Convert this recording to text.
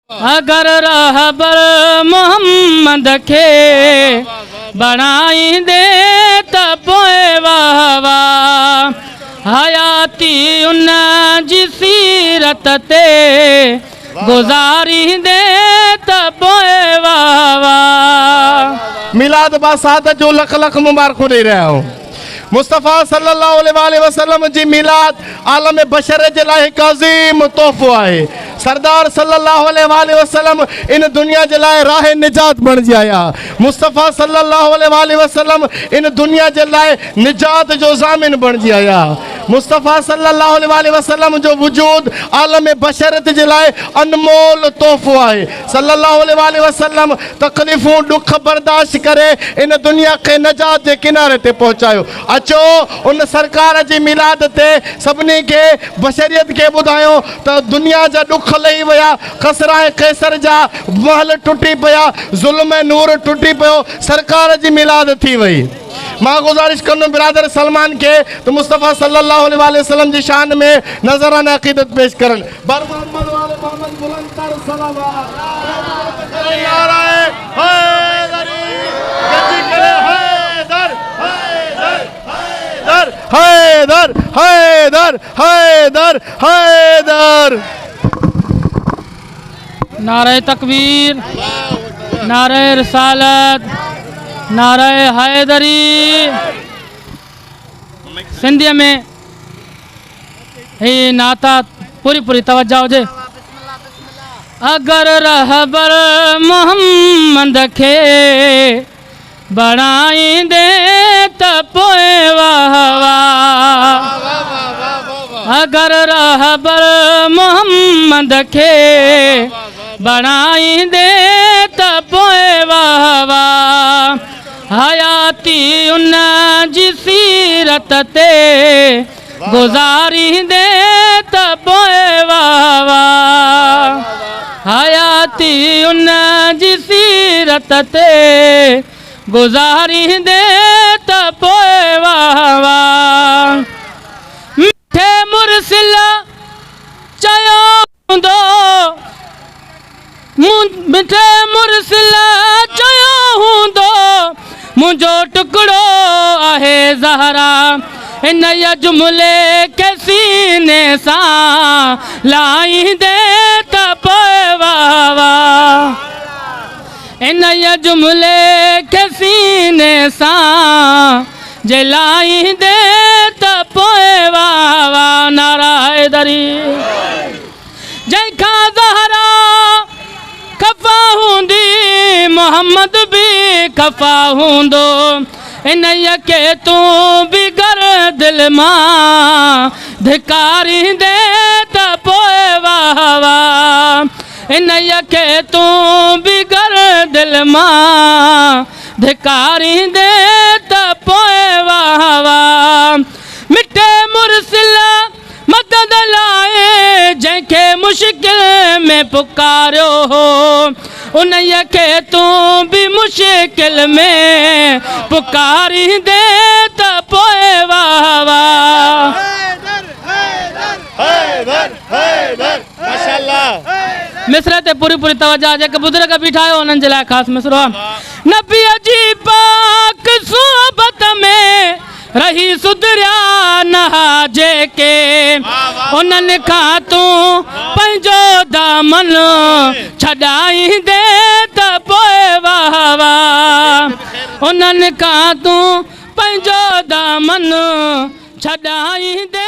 अगर रहबर मोहम्मद के बणाईंदे त पोइ वाह वाह हयाती उन जी सीरत ते गुज़ारींदे त पोइ वाह वाह। मिलाद बासात जो लख लख मुबारक ॾेई रहिया आहियूं। मुस्तफ़ा सल्लल्लाहु अलैहि वसल्लम जी मिलाद आलम बशर जे लाइ हिकु अज़ीम तोहफ़ो आहे। सरदार सल्लल्लाहु अलैहि वसल्लम इन दुनिया जे लाइ राह निजात बणिजी आया। मुस्तफ़ा सल्लल्लाहु अलैहि वसल्लम इन दुनिया जे लाइ निजात जो ज़ामिन बणिजी आया। मुस्तफ़ा सल्लल्लाहु अलैहि वसल्लम जो वजूद आलम बशरत जे लाइ अनमोल तोहफ़ो आहे। सल्लल्लाहु अलैहि वसल्लम तकलीफ़ूं ॾुख बर्दाश्त करे इन दुनिया खे निजात जे किनारे ते पहुचायो। अचो उन सरकार जी मिलाद ते सभिनी खे बशरियत खे ॿुधायो त दुनिया जा ॾुख लही विया, कसरा ऐं कैसर जा महल टुटी पिया, ज़ुल्म ऐं नूर टुटी पियो, सरकार जी मिलाद थी वई। मां गुज़ारिश कंदुमि बिरादर सलमान के तो मुस्तफ़ा सल्लल्लाहु अलैहि वसल्लम जी शान में नज़राना अक़ीदत पेश करन। बर मोहम्मद वाले मोहम्मद बुलंदतर सलावत नाराए हैदरी गद्दी करे हैदर हैदर हैदर हैदर हैदर। नारे तकबीर, नारे रिसालत, नारे हैदरी। सिंधी में ही नाता पूरी पूरी तवज्जो हुजे। अगर रहबर मोहम्मद के बणाईंदे त पोइ वाह वाह। अगर रहबर मोहम्मद के बणाईंदे त पोइ वाह वाह हयाती उन जी सीरत ते गुज़ारींदे त पोइ वाह वाह हयाती उन जी सीरत ते गुज़ारींदे त पोइ वाह वाह। मिठे मुरसिल चयो हूंदो, मिठे मुरसिल चयो हूंदो मुंहिंजो टुकड़ो आहे ज़हरा। इन जुमिले के सीने सां लाहींदे त पोइ वाह वाह। इन जुमिले के सीने सां जे लाहींदे त पोइ वाह वाह। नारा हैदरी। जंहिंखां ज़हरा खफ़ा हूंदी मोहम्मद बि खफ़ा हूंदो। इन के तूं बि घर दिलि मां धिकारींदे त पोइ वाह वाह। इन के तूं बि घर दिलि मां धिकारींदे त पोइ वाह वाह। मिठे मुरसिल मदद लाइ जंहिंखे मुश्किल में पुकारियो हो उन के तूं बि मुश्किल में पुकारींदे त पोइ वाह वाह। मिसरे ते पूरी पूरी तवज्जो। जेके बुज़ुर्ग बीठा आहियो उन्हनि जे लाइ ख़ासि मिसरो आहे। नबीअ जी पाक सोबत में रही सुधरिया नहा जेके उन्हनि खां तूं पंहिंजो दामन छॾाईंदे त पोइ वाह वाह। उन्हनि खां तूं पंहिंजो दामन छॾाईंदे